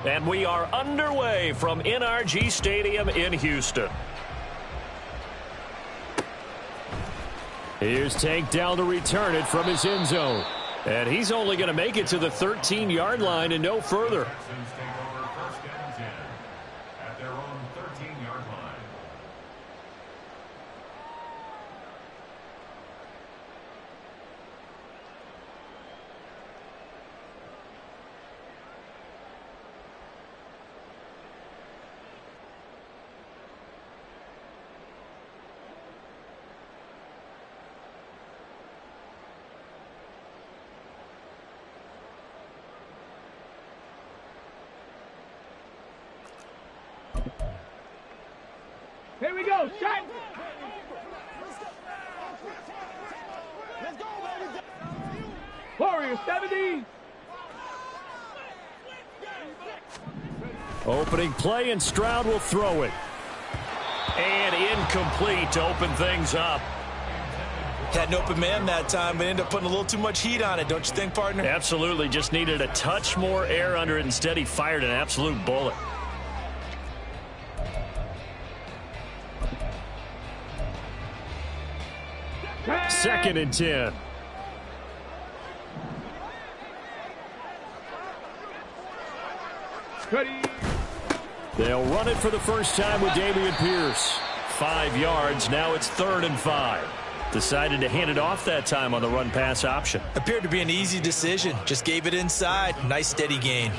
And we are underway from NRG Stadium in Houston. Here's Tank down to return it from his end zone. And he's only going to make it to the 13-yard line and no further. Here we go, shot! Warrior 70! Opening play, and Stroud will throw it. And incomplete to open things up. Had an open man that time, but ended up putting a little too much heat on it, don't you think, partner? Absolutely. Just needed a touch more air under it. Instead, he fired an absolute bullet. Second and 10. They'll run it for the first time with Dameon Pierce. 5 yards. Now it's 3rd and 5. Decided to hand it off that time on the run-pass option. Appeared to be an easy decision. Just gave it inside. Nice steady gain.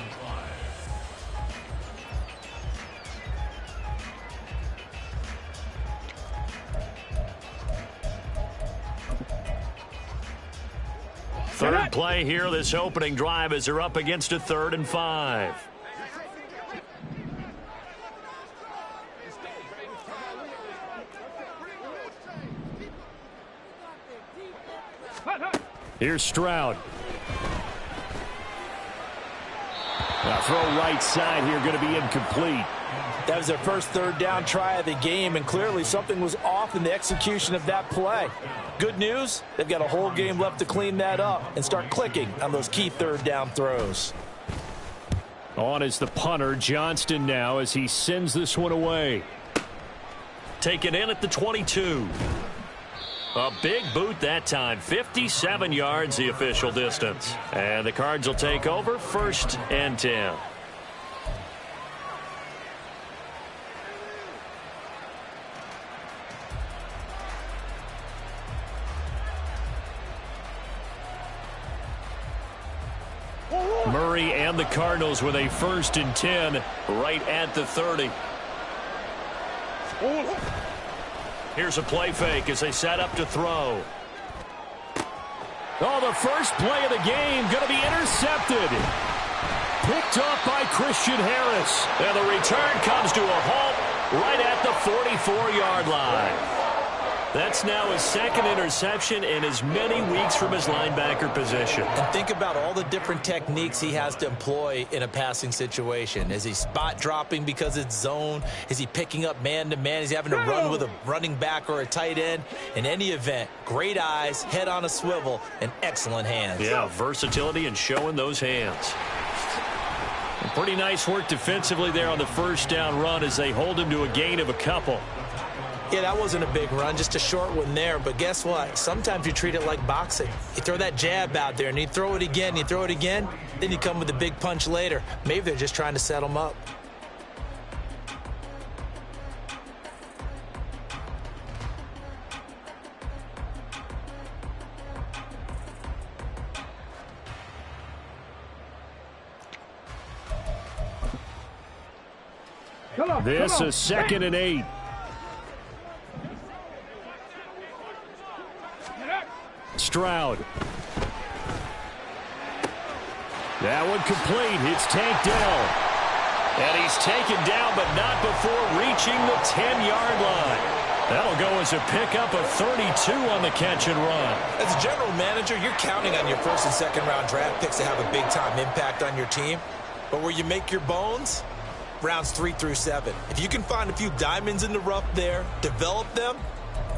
Third play here, this opening drive, as they're up against a 3rd and 5. Here's Stroud. Now throw right side here, going to be incomplete. That was their first 3rd down try of the game, and clearly something was off in the execution of that play. Good news, they've got a whole game left to clean that up and start clicking on those key 3rd down throws. On is the punter, Johnston, now as he sends this one away. Taken in at the 22. A big boot that time. 57 yards the official distance. And the Cards will take over, 1st and 10. Murray and the Cardinals with a 1st and 10 right at the 30. Here's a play fake as they set up to throw. Oh, the first play of the game going to be intercepted. Picked off by Christian Harris. And the return comes to a halt right at the 44-yard line. That's now his 2nd interception in as many weeks from his linebacker position. And think about all the different techniques he has to employ in a passing situation. Is he spot dropping because it's zone? Is he picking up man-to-man? Is he having to run with a running back or a tight end? In any event, great eyes, head on a swivel, and excellent hands. Yeah, versatility and showing those hands. And pretty nice work defensively there on the 1st down run as they hold him to a gain of a couple. Yeah, that wasn't a big run, just a short one there. But guess what? Sometimes you treat it like boxing. You throw that jab out there, and you throw it again, you throw it again, then you come with a big punch later. Maybe they're just trying to set them up. This is 2nd and 8. Stroud. That one complete. It's Tank Dell. And he's taken down, but not before reaching the 10-yard line. That'll go as a pickup of 32 on the catch and run. As a general manager, you're counting on your 1st and 2nd round draft picks to have a big-time impact on your team. But where you make your bones, rounds 3 through 7. If you can find a few diamonds in the rough there, develop them,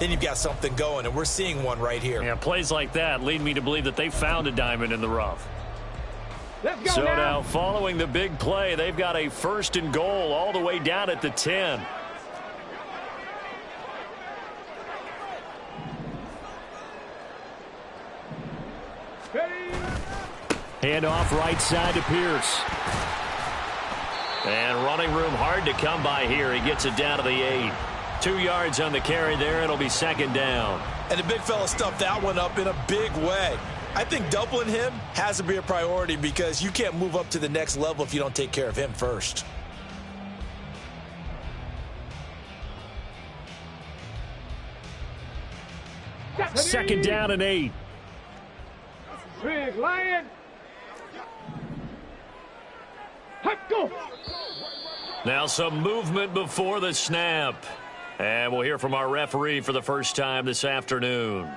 then you've got something going, and we're seeing one right here. Yeah, plays like that lead me to believe that they found a diamond in the rough. Let's go So now. now following the big play, they've got a 1st and goal all the way down at the 10. Hand off right side to Pierce. And running room hard to come by here. He gets it down to the 8. 2 yards on the carry there. It'll be 2nd down. And the big fella stuffed that one up in a big way. I think doubling him has to be a priority because you can't move up to the next level if you don't take care of him first. Second down and 8. Big Lion. Go. Now some movement before the snap. And we'll hear from our referee for the first time this afternoon.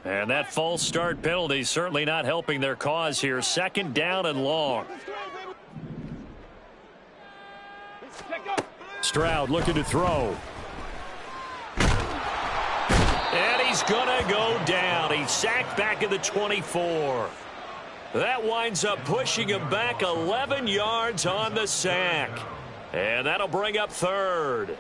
And that false start penalty certainly not helping their cause here. 2nd down and long. Stroud looking to throw. And he's going to go down. He's sacked back at the 24. That winds up pushing him back 11 yards on the sack. And that'll bring up 3rd.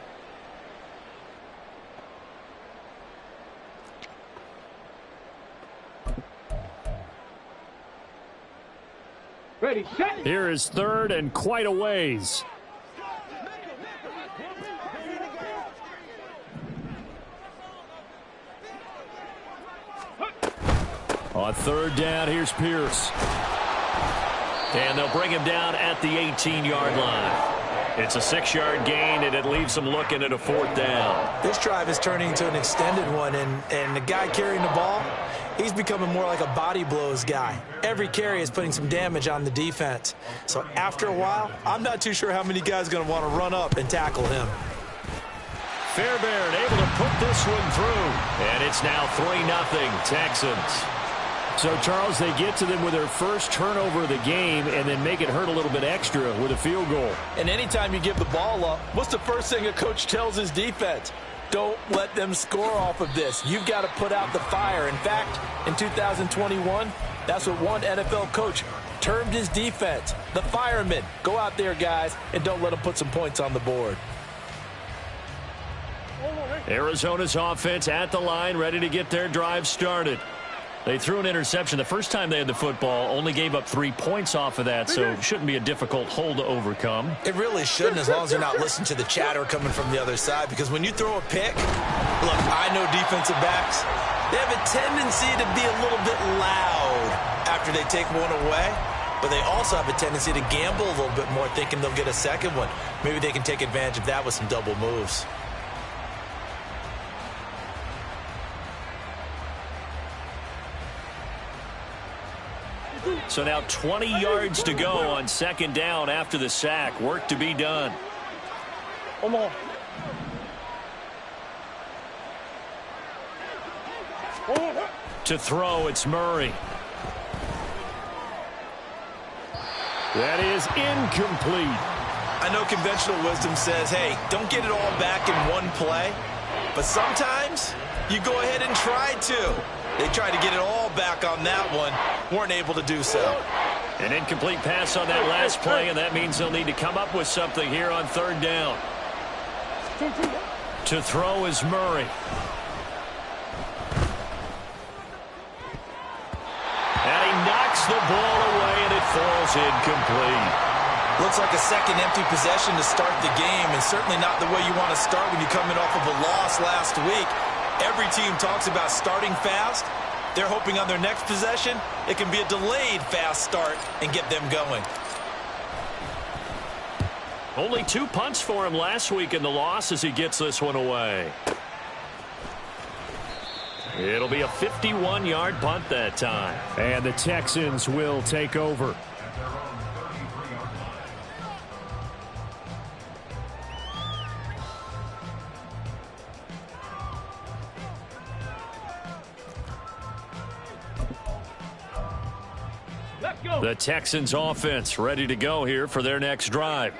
Ready, set. Here is 3rd and quite a ways. On 3rd down, here's Pierce. And they'll bring him down at the 18-yard line. It's a 6-yard gain, and it leaves them looking at a 4th down. This drive is turning into an extended one, and the guy carrying the ball, he's becoming more like a body blows guy. Every carry is putting some damage on the defense. So after a while, I'm not too sure how many guys are going to want to run up and tackle him. Fairbairn able to put this one through. And it's now 3-0 Texans. So, Charles, they get to them with their first turnover of the game and then make it hurt a little bit extra with a field goal. And anytime you give the ball up, what's the first thing a coach tells his defense? Don't let them score off of this. You've got to put out the fire. In fact, in 2021, that's what one NFL coach termed his defense, the firemen. Go out there, guys, and don't let them put some points on the board. Arizona's offense at the line, ready to get their drive started. They threw an interception the first time they had the football, only gave up 3 points off of that, so it shouldn't be a difficult hole to overcome. It really shouldn't, as long as you're not listening to the chatter coming from the other side, because when you throw a pick, look, I know defensive backs, they have a tendency to be a little bit loud after they take one away, but they also have a tendency to gamble a little bit more, thinking they'll get a second one. Maybe they can take advantage of that with some double moves. So now 20 yards to go on 2nd down after the sack. Work to be done. Come on. To throw, it's Murray. That is incomplete. I know conventional wisdom says, hey, don't get it all back in one play. But sometimes you go ahead and try to. They tried to get it all back on that one. Weren't able to do so. An incomplete pass on that last play, and that means they'll need to come up with something here on 3rd down. To throw is Murray. And he knocks the ball away, and it falls incomplete. Looks like a second empty possession to start the game, and certainly not the way you want to start when you're coming off of a loss last week. Every team talks about starting fast. They're hoping on their next possession, it can be a delayed fast start and get them going. Only 2 punts for him last week in the loss as he gets this one away. It'll be a 51-yard punt that time. And the Texans will take over. Let's go. The Texans offense ready to go here for their next drive.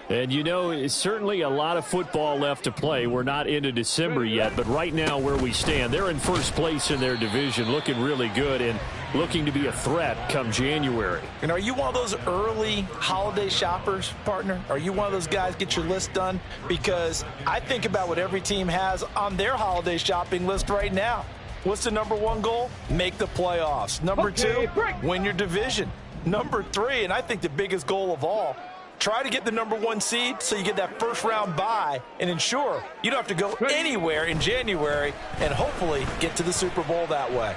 And, you know, it's certainly a lot of football left to play. We're not into December yet, but right now where we stand, they're in first place in their division, looking really good and looking to be a threat come January. And are you one of those early holiday shoppers, partner? Are you one of those guys get your list done? Because I think about what every team has on their holiday shopping list right now. What's the number one goal? Make the playoffs. Number two, win your division. Number three, and I think the biggest goal of all, try to get the number one seed so you get that first round bye and ensure you don't have to go anywhere in January and hopefully get to the Super Bowl that way.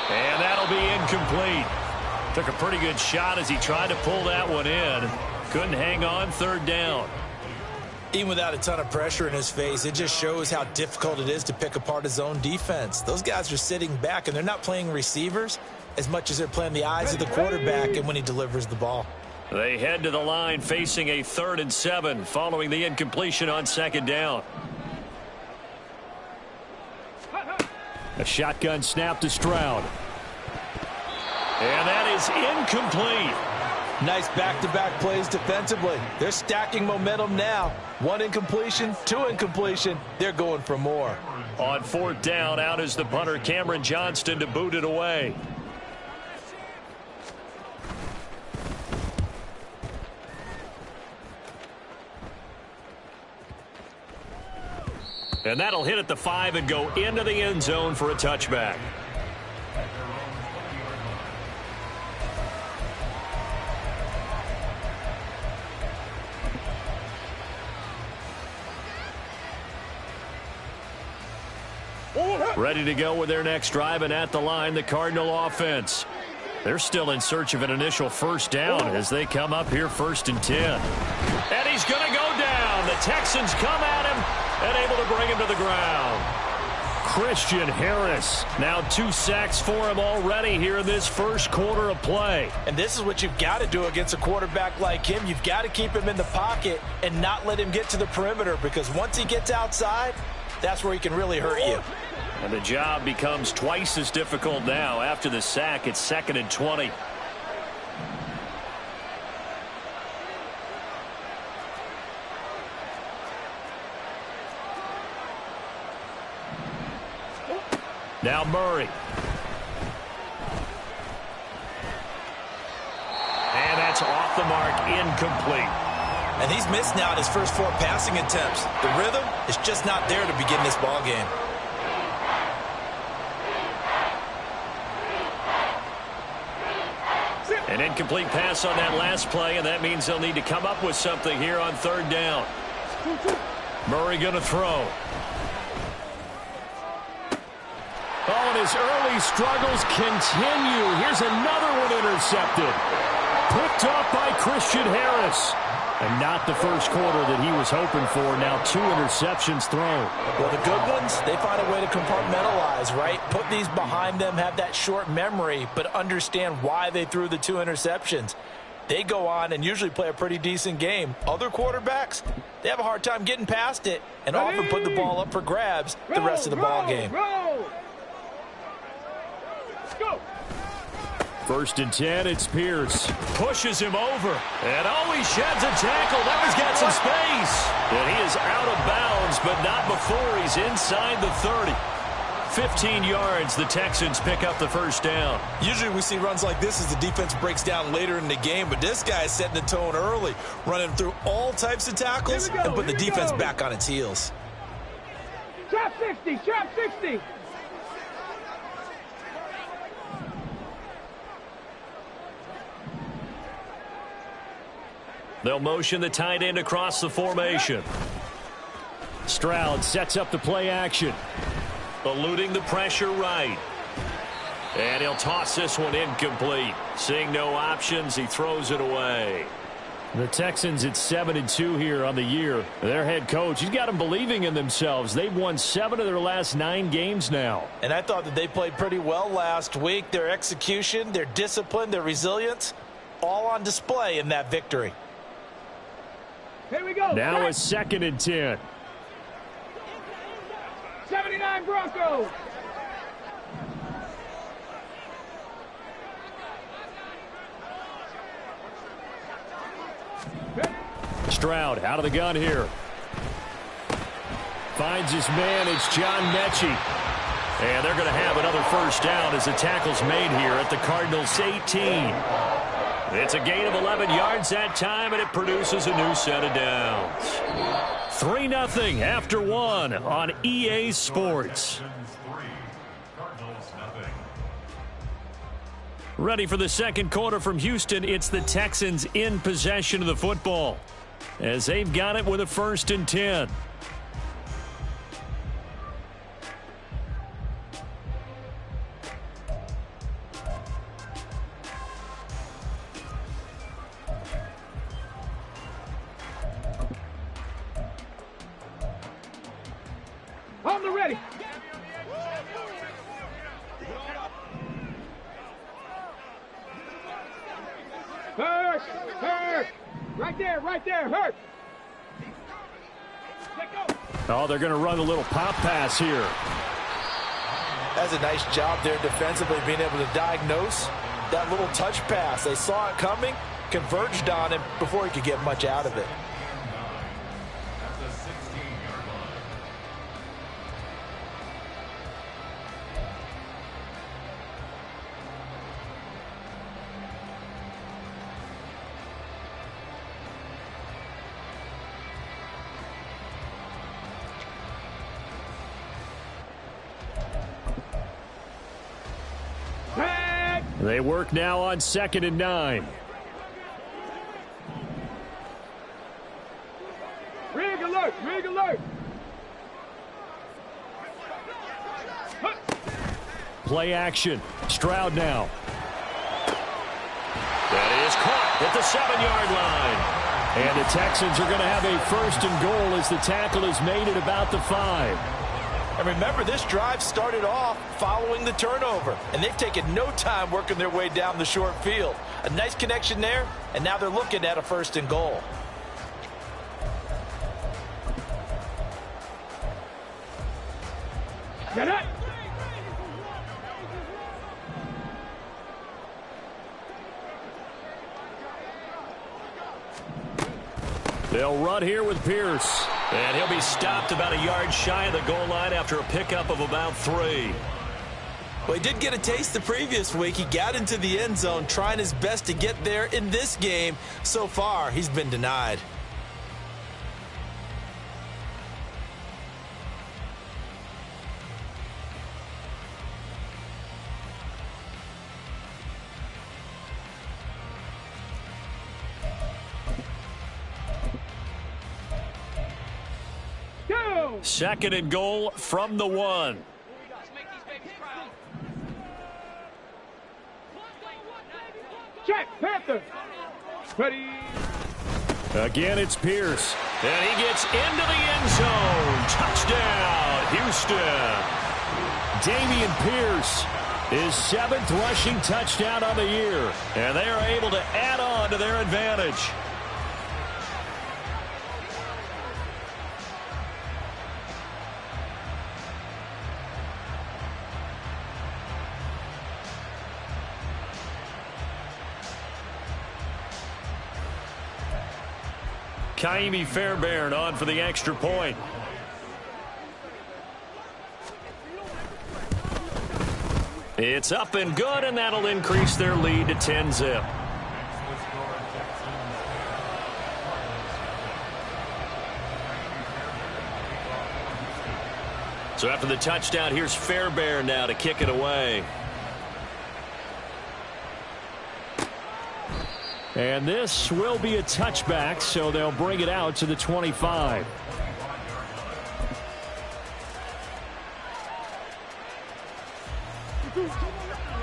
And that'll be incomplete. Took a pretty good shot as he tried to pull that one in. Couldn't hang on third down. Even without a ton of pressure in his face, it just shows how difficult it is to pick apart his own defense. Those guys are sitting back, and they're not playing receivers as much as they're playing the eyes of the quarterback and when he delivers the ball. They head to the line facing a 3rd and 7 following the incompletion on 2nd down. A shotgun snap to Stroud. And that is incomplete. Nice back-to-back plays defensively. They're stacking momentum now. 1 incompletion, 2 incompletion. They're going for more. On 4th down, out is the punter, Cameron Johnston, to boot it away. And that'll hit at the 5 and go into the end zone for a touchback. Ready to go with their next drive, and at the line, the Cardinal offense. They're still in search of an initial first down as they come up here 1st and 10. And he's going to go down. The Texans come at him and able to bring him to the ground. Christian Harris, now 2 sacks for him already here in this first quarter of play. And this is what you've got to do against a quarterback like him. You've got to keep him in the pocket and not let him get to the perimeter, because once he gets outside, that's where he can really hurt you. And the job becomes twice as difficult now. After the sack, it's 2nd and 20. Now Murray. And that's off the mark, incomplete. And he's missed now in his first 4 passing attempts. The rhythm is just not there to begin this ball game. An incomplete pass on that last play, and that means they'll need to come up with something here on 3rd down. Murray going to throw. Oh, and his early struggles continue. Here's another one intercepted. Picked off by Christian Harris. And not the first quarter that he was hoping for. Now 2 interceptions thrown. Well, the good ones, they find a way to compartmentalize, right? Put these behind them, have that short memory, but understand why they threw the 2 interceptions. They go on and usually play a pretty decent game. Other quarterbacks, they have a hard time getting past it and often put the ball up for grabs the rest of the ball game. Go. 1st and 10, it's Pierce. Pushes him over. And he sheds a tackle. Now he's got some space. And he is out of bounds, but not before he's inside the 30. 15 yards, the Texans pick up the first down. Usually we see runs like this as the defense breaks down later in the game, but this guy is setting the tone early, running through all types of tackles and putting the defense back on its heels. Trap 60, trap 60. They'll motion the tight end across the formation. Stroud sets up the play action. Eluding the pressure right. And he'll toss this one incomplete. Seeing no options, he throws it away. The Texans at 7-2 here on the year. Their head coach, he's got them believing in themselves. They've won 7 of their last 9 games now. And I thought that they played pretty well last week. Their execution, their discipline, their resilience, all on display in that victory. Here we go. Now a 2nd and 10. 79 Broncos. Stroud out of the gun here. Finds his man. It's John Mechie. And they're going to have another first down as the tackle's made here at the Cardinals' 18. It's a gain of 11 yards that time, and it produces a new set of downs. 3-0 after 1 on EA Sports. Ready for the second quarter from Houston. It's the Texans in possession of the football as they've got it with a 1st and 10. On the ready. Hurt. Right there, hurt. Oh, they're going to run a little pop pass here. That's a nice job there defensively, being able to diagnose that little touch pass. They saw it coming, converged on him before he could get much out of it. They work now on 2nd and 9. Rig alert. Play action. Stroud now. That is caught at the 7-yard line. And the Texans are going to have a 1st and goal as the tackle is made at about the 5. And remember, this drive started off following the turnover, and they've taken no time working their way down the short field. A nice connection there, and now they're looking at a 1st and goal. Get it. They'll run here with Pierce. And he'll be stopped about a yard shy of the goal line after a pickup of about 3. Well, he did get a taste the previous week. He got into the end zone trying his best to get there in this game. So far, he's been denied. Go. 2nd and goal from the 1. Check, Panther. Ready. Again, it's Pierce. And he gets into the end zone. Touchdown, Houston. Dameon Pierce, his 7th rushing touchdown on the year. And they are able to add on to their advantage. Kaimi Fairbairn on for the extra point. It's up and good, and that'll increase their lead to 10-zip. So after the touchdown, here's Fairbairn now to kick it away. And this will be a touchback, so they'll bring it out to the 25.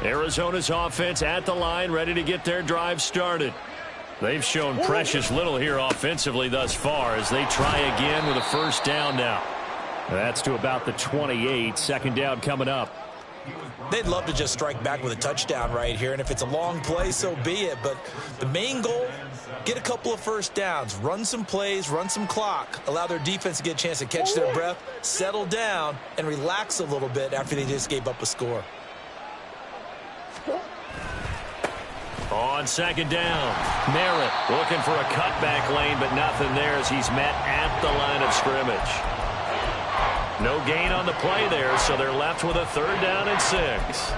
Arizona's offense at the line, ready to get their drive started. They've shown precious little here offensively thus far as they try again with a first down now. That's to about the 28. Second down coming up. They'd love to just strike back with a touchdown right here, and if it's a long play, so be it. But the main goal, get a couple of first downs, run some plays, run some clock, allow their defense to get a chance to catch their breath, settle down, and relax a little bit after they just gave up a score. On second down, Merritt looking for a cutback lane, but nothing there as he's met at the line of scrimmage. No gain on the play there, so they're left with a third down and 6.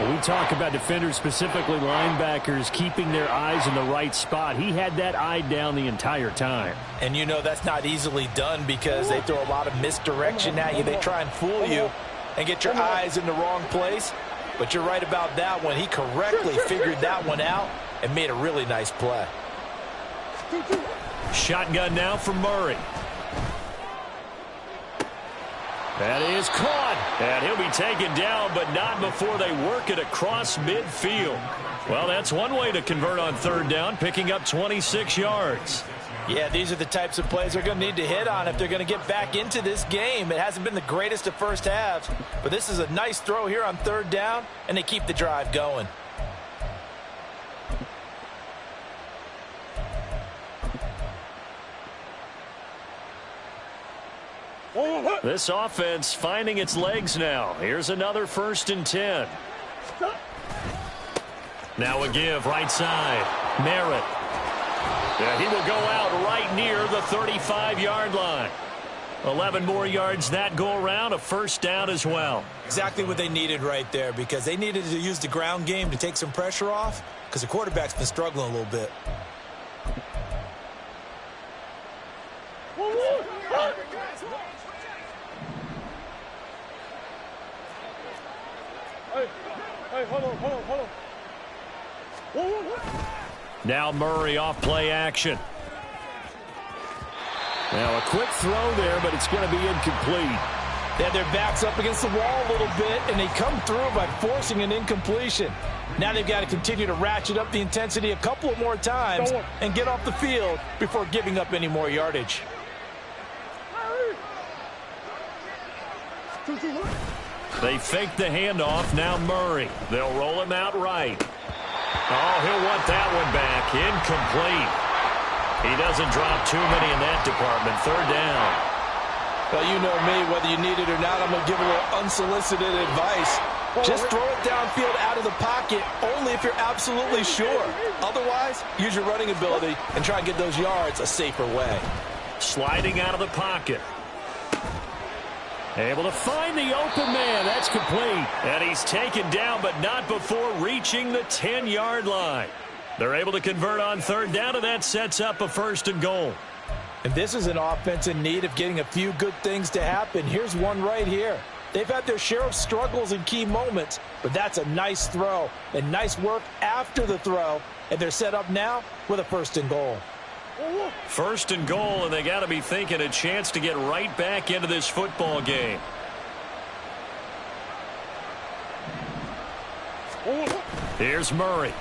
We talk about defenders, specifically linebackers, keeping their eyes in the right spot. He had that eye down the entire time. And you know that's not easily done because they throw a lot of misdirection at you. They try and fool you and get your eyes in the wrong place. But you're right about that one. He correctly figured that one out and made a really nice play. Shotgun now for Murray. That is caught, and he'll be taken down, but not before they work it across midfield. Well, that's one way to convert on third down, picking up 26 yards. Yeah, these are the types of plays they're going to need to hit on if they're going to get back into this game. It hasn't been the greatest of first halves, but this is a nice throw here on third down, and they keep the drive going. This offense finding its legs now. Here's another 1st and 10. Now a give right side. Merritt. Yeah, he will go out right near the 35-yard line. 11 more yards that go around, a first down as well. Exactly what they needed right there because they needed to use the ground game to take some pressure off because the quarterback's been struggling a little bit. Hey, hold on. Now Murray off play action. Now a quick throw there, but it's going to be incomplete. They had their backs up against the wall a little bit, and they come through by forcing an incompletion. Now they've got to continue to ratchet up the intensity a couple of more times and get off the field before giving up any more yardage. They fake the handoff. Now Murray. They'll roll him out right. Oh, he'll want that one back. Incomplete. He doesn't drop too many in that department. Third down. Well, you know me. Whether you need it or not, I'm going to give a little unsolicited advice. Just throw it downfield out of the pocket only if you're absolutely sure. Otherwise, use your running ability and try and get those yards a safer way. Sliding out of the pocket. Able to find the open man. That's complete. And he's taken down, but not before reaching the 10-yard line. They're able to convert on third down, and that sets up a 1st and goal. And this is an offense in need of getting a few good things to happen. Here's one right here. They've had their share of struggles in key moments, but that's a nice throw and nice work after the throw. And they're set up now with a 1st and goal. 1st and goal, and they got to be thinking a chance to get right back into this football game. Here's Murray.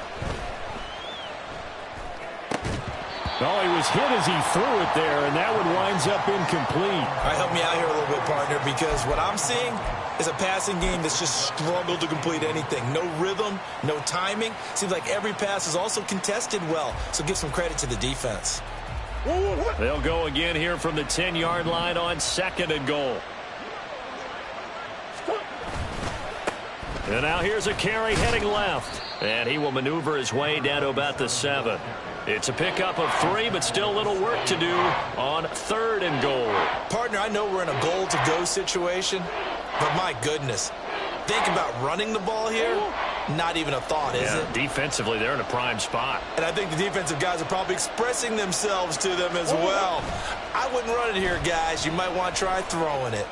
Oh, he was hit as he threw it there, and that one winds up incomplete. All right, help me out here a little bit, partner, because what I'm seeing is a passing game that's just struggled to complete anything. No rhythm, no timing. Seems like every pass is also contested well, so give some credit to the defense. They'll go again here from the 10-yard line on 2nd and goal. And now here's a carry heading left. And he will maneuver his way down to about the 7. It's a pickup of 3, but still a little work to do on 3rd and goal. Partner, I know we're in a goal-to-go situation, but my goodness, think about running the ball here. Not even a thought, is it? Defensively, they're in a prime spot. And I think the defensive guys are probably expressing themselves to them as well. I wouldn't run it here, guys. You might want to try throwing it.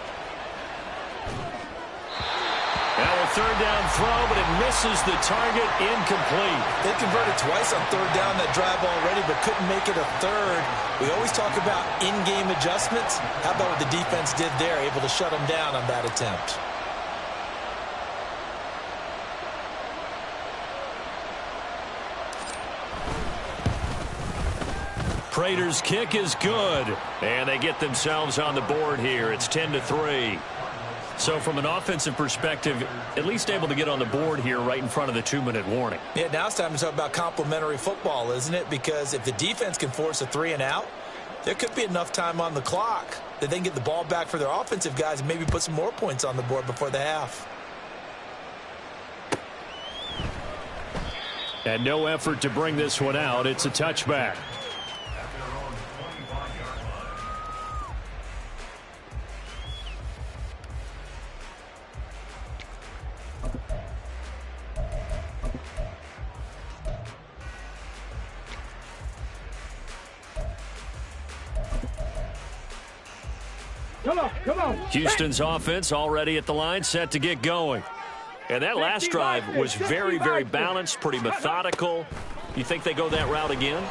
Now a third down throw, but it misses the target. Incomplete. They converted twice on third down that drive already, but couldn't make it a third. We always talk about in-game adjustments. How about what the defense did there, able to shut them down on that attempt? Prater's kick is good. And they get themselves on the board here. It's 10-3. So from an offensive perspective, at least able to get on the board here right in front of the 2-minute warning. Yeah, now it's time to talk about complementary football, isn't it? Because if the defense can force a 3-and-out, there could be enough time on the clock that they can get the ball back for their offensive guys and maybe put some more points on the board before the half. And no effort to bring this one out. It's a touchback. Come on. Houston's offense already at the line, set to get going. And that last drive was very, very balanced, pretty methodical. You think they go that route again?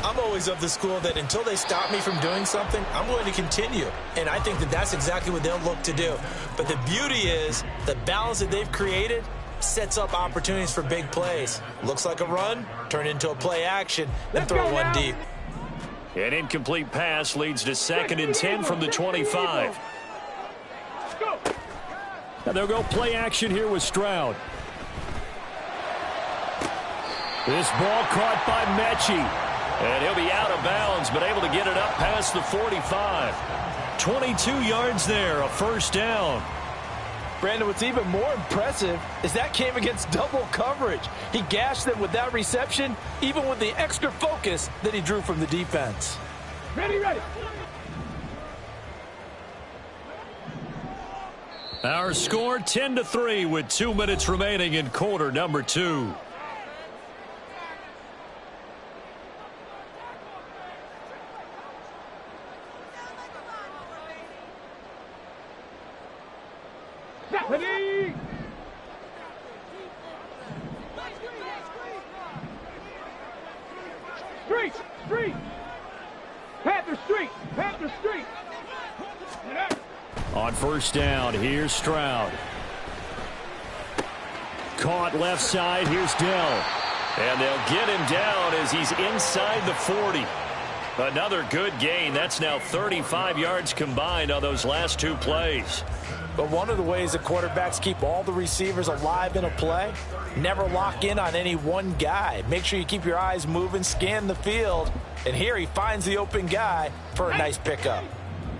I'm always of the school that until they stop me from doing something, I'm going to continue. And I think that that's exactly what they'll look to do. But the beauty is the balance that they've created sets up opportunities for big plays. Looks like a run, turn into a play action, and throw one deep. An incomplete pass leads to 2nd and 10 from the 25. And they'll go play action here with Stroud. This ball caught by Mechie. And he'll be out of bounds, but able to get it up past the 45. 22 yards there, a first down. Brandon, what's even more impressive is that came against double coverage. He gashed them with that reception, even with the extra focus that he drew from the defense. Ready. Our score 10-3 with 2 minutes remaining in quarter number 2. Ready. Street. Panther Street. On first down, here's Stroud. Caught left side, here's Dell. And they'll get him down as he's inside the 40. Another good gain. That's now 35 yards combined on those last 2 plays. But one of the ways that quarterbacks keep all the receivers alive in a play, never lock in on any one guy. Make sure you keep your eyes moving, scan the field, and here he finds the open guy for a nice pickup.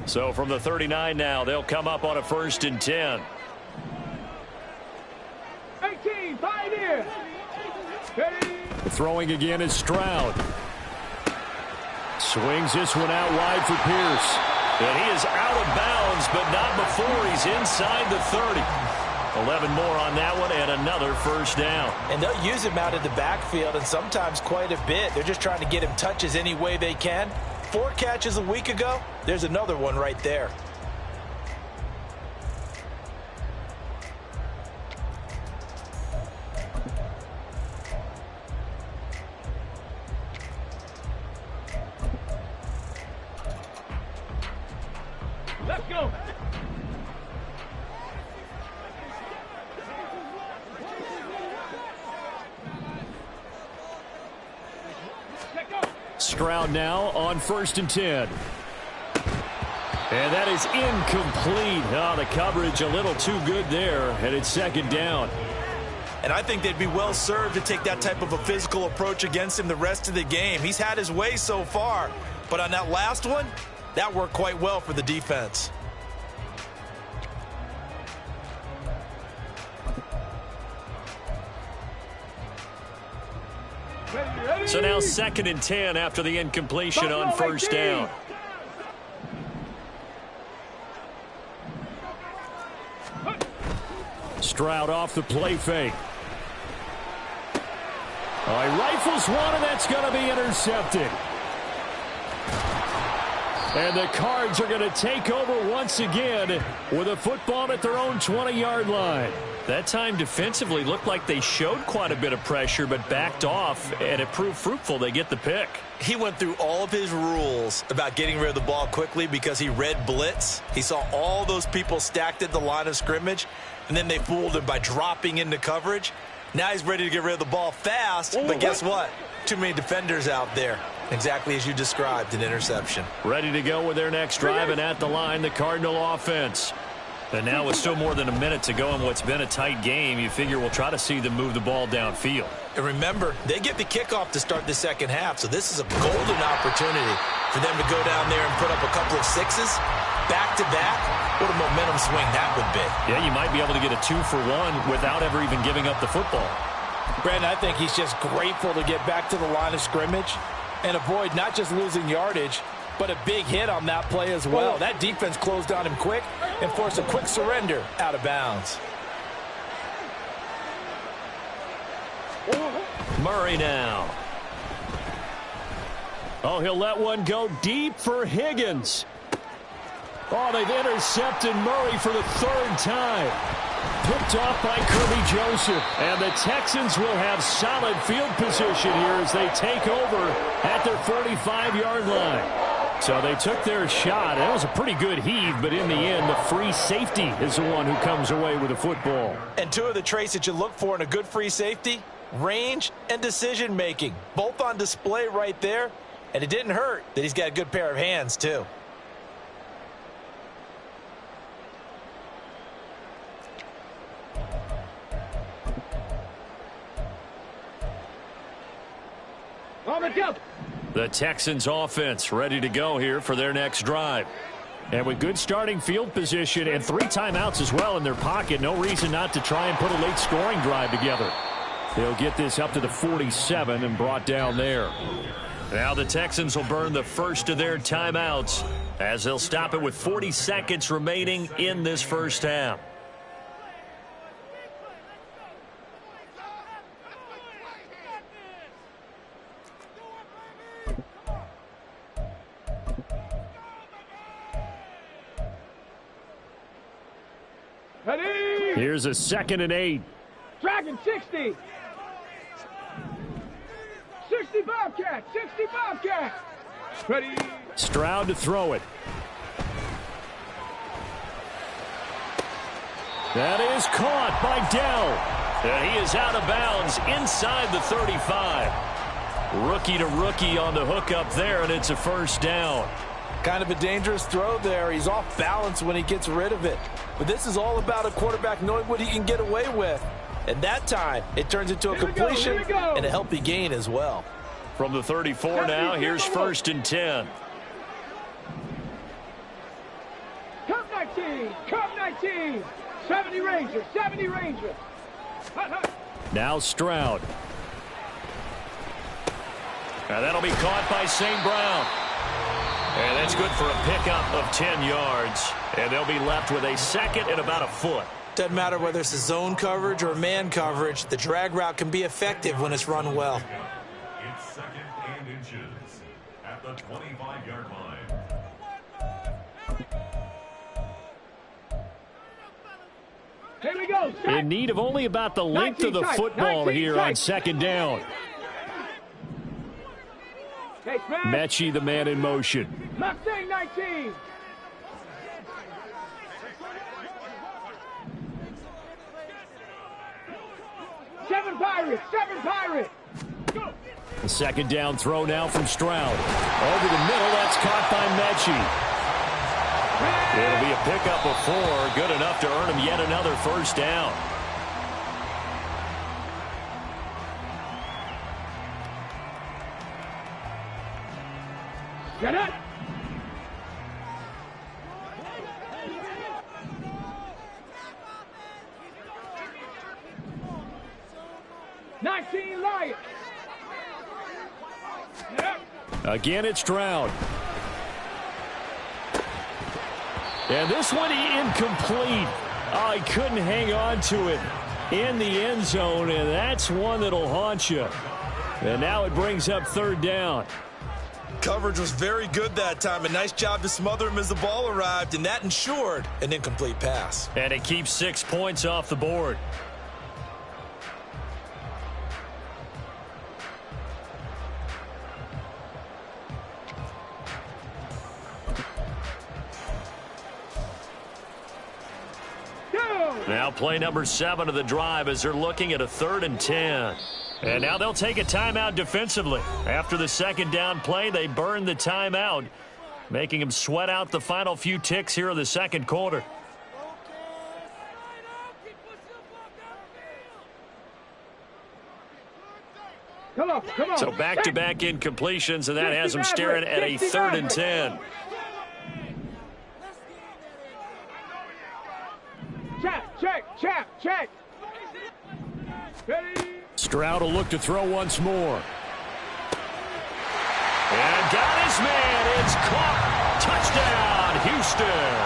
So from the 39 now, they'll come up on a 1st and 10. 18, Pioneer. Ready. Throwing again is Stroud. Swings this one out wide for Pierce. And he is out of bounds, but not before he's inside the 30. 11 more on that one and another first down. And they'll use him out of the backfield and sometimes quite a bit. They're just trying to get him touches any way they can. 4 catches a week ago. There's another one right there. Let's go. Stroud now on 1st and 10. And that is incomplete. Oh, the coverage a little too good there, and it's 2nd down. And I think they'd be well served to take that type of a physical approach against him the rest of the game. He's had his way so far, but on that last one, that worked quite well for the defense. So now 2nd and 10 after the incompletion on first down. Stroud off the play fake. Oh, he rifles one, and that's going to be intercepted. And the Cards are going to take over once again with a football at their own 20-yard line. That time defensively looked like they showed quite a bit of pressure but backed off, and it proved fruitful. They get the pick. He went through all of his rules about getting rid of the ball quickly because he read blitz. He saw all those people stacked at the line of scrimmage, and then they fooled him by dropping into coverage. Now he's ready to get rid of the ball fast, but guess what? Too many defenders out there. Exactly as you described, an interception. Ready to go with their next drive, and at the line, the Cardinal offense. And now with still more than a minute to go in what's been a tight game, you figure we'll try to see them move the ball downfield. And remember, they get the kickoff to start the second half, so this is a golden opportunity for them to go down there and put up a couple of sixes back-to-back. What a momentum swing that would be. Yeah, you might be able to get a 2-for-1 without ever even giving up the football. Brandon, I think he's just grateful to get back to the line of scrimmage and avoid not just losing yardage, but a big hit on that play as well. That defense closed on him quick and forced a quick surrender out of bounds. Murray now. Oh, he'll let one go deep for Higgins. Oh, they've intercepted Murray for the third time. Picked off by Kirby Joseph. And the Texans will have solid field position here as they take over at their 45-yard line. So they took their shot. That was a pretty good heave, but in the end, the free safety is the one who comes away with the football. And two of the traits that you look for in a good free safety, range and decision-making. Both on display right there, and it didn't hurt that he's got a good pair of hands, too. On the jump. The Texans offense ready to go here for their next drive. And with good starting field position and 3 timeouts as well in their pocket, no reason not to try and put a late scoring drive together. They'll get this up to the 47 and brought down there. Now the Texans will burn the first of their timeouts as they'll stop it with 40 seconds remaining in this first half. Ready. Here's a 2nd and 8. Dragon 60. 60 Bobcat. 60 Bobcat. Ready. Stroud to throw it. That is caught by Dell. And he is out of bounds inside the 35. Rookie to rookie on the hook up there, and it's a first down. Kind of a dangerous throw there. He's off balance when he gets rid of it. But this is all about a quarterback knowing what he can get away with. And that time, it turns into a completion and a healthy gain as well. From the 34 now, here's 1st and 10. Come 19. Come 19. 70 Rangers. 70 Rangers. Now Stroud. And that'll be caught by St. Brown. And that's good for a pickup of 10 yards. And they'll be left with a 2nd and about a foot. Doesn't matter whether it's a zone coverage or man coverage, the drag route can be effective when it's run well. It's 2nd and inches at the 25-yard line. Here we go. Set. In need of only about the length of the football here on 2nd down. Hey, Mechie, the man in motion. Mustang 19. Seven Pirates. Go. The 2nd down throw now from Stroud. Over the middle, that's caught by Mechie. It'll be a pickup of 4, good enough to earn him yet another first down. Get it. Lions. Again, it's Stroud. And this one incomplete. Oh, he couldn't hang on to it in the end zone, and that's one that'll haunt you. And now it brings up 3rd down. Coverage was very good that time. A nice job to smother him as the ball arrived, and that ensured an incomplete pass. And it keeps 6 points off the board. Now play number 7 of the drive as they're looking at a 3rd and 10. And now they'll take a timeout defensively. After the second down play, they burn the timeout, making them sweat out the final few ticks here in the second quarter. Come on. So back-to-back incompletions, and that has them staring at a 3rd and 10. Check. Ready? Stroud will look to throw once more. And got his man. It's caught. Touchdown, Houston.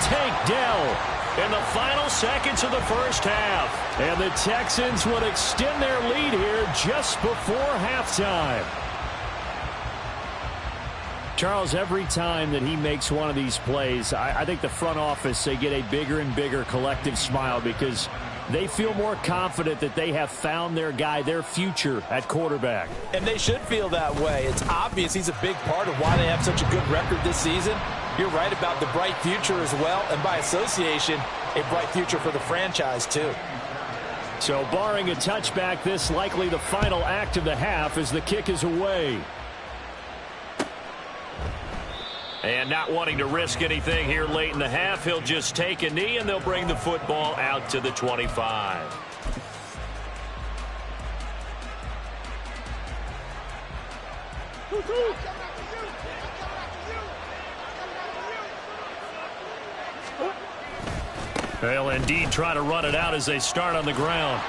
Tank Dell. In the final seconds of the first half. And the Texans would extend their lead here just before halftime. Charles, every time that he makes one of these plays, I think the front office, they get a bigger and bigger collective smile because they feel more confident that they have found their guy, their future at quarterback. And they should feel that way. It's obvious he's a big part of why they have such a good record this season. You're right about the bright future as well, and by association, a bright future for the franchise too. So barring a touchback, this likely the final act of the half as the kick is away. And not wanting to risk anything here late in the half, he'll just take a knee, and they'll bring the football out to the 25. They'll indeed try to run it out as they start on the ground.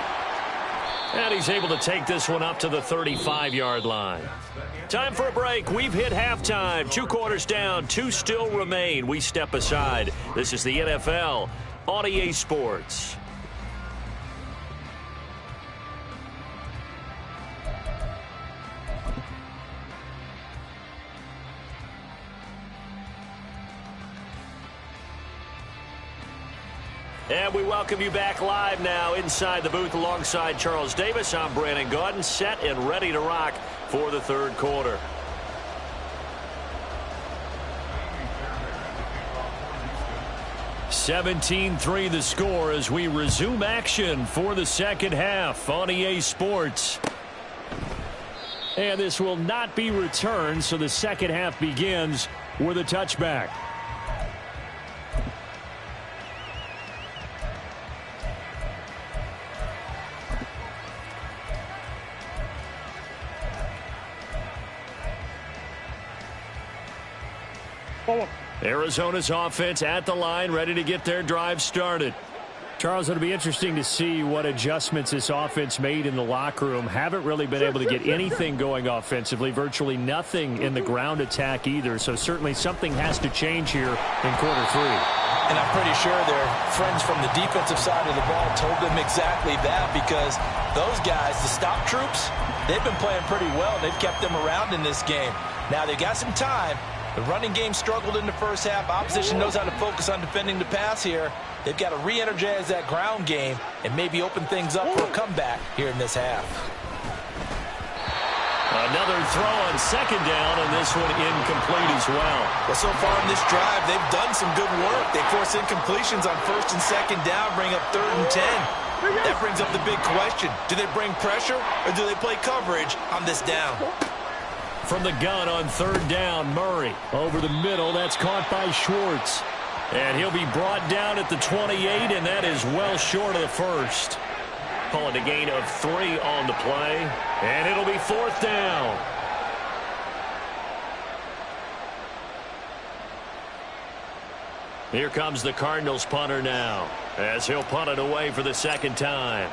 And he's able to take this one up to the 35-yard line. Time for a break. We've hit halftime. 2 quarters down. 2 still remain. We step aside. This is the NFL on EA Sports. And we welcome you back live now inside the booth alongside Charles Davis. I'm Brandon Gaudin, set and ready to rock for the third quarter. (17-3) the score as we resume action for the second half on EA Sports. And this will not be returned, so the second half begins with a touchback. Arizona's offense at the line, ready to get their drive started. Charles, it'll be interesting to see what adjustments this offense made in the locker room. Haven't really been able to get anything going offensively, virtually nothing in the ground attack either. So certainly something has to change here in quarter 3. And I'm pretty sure their friends from the defensive side of the ball told them exactly that, because those guys, the stop troops, they've been playing pretty well. They've kept them around in this game. Now they've got some time. The running game struggled in the first half. Opposition knows how to focus on defending the pass here. They've got to re-energize that ground game and maybe open things up for a comeback here in this half. Another throw on second down, and this one incomplete as well. Well, so far in this drive, they've done some good work. They force incompletions on first and second down, bring up 3rd and 10. That brings up the big question. Do they bring pressure, or do they play coverage on this down? From the gun on 3rd down, Murray. Over the middle, that's caught by Schwartz. And he'll be brought down at the 28, and that is well short of the first. Calling a gain of 3 on the play, and it'll be 4th down. Here comes the Cardinals punter now, as he'll punt it away for the second time.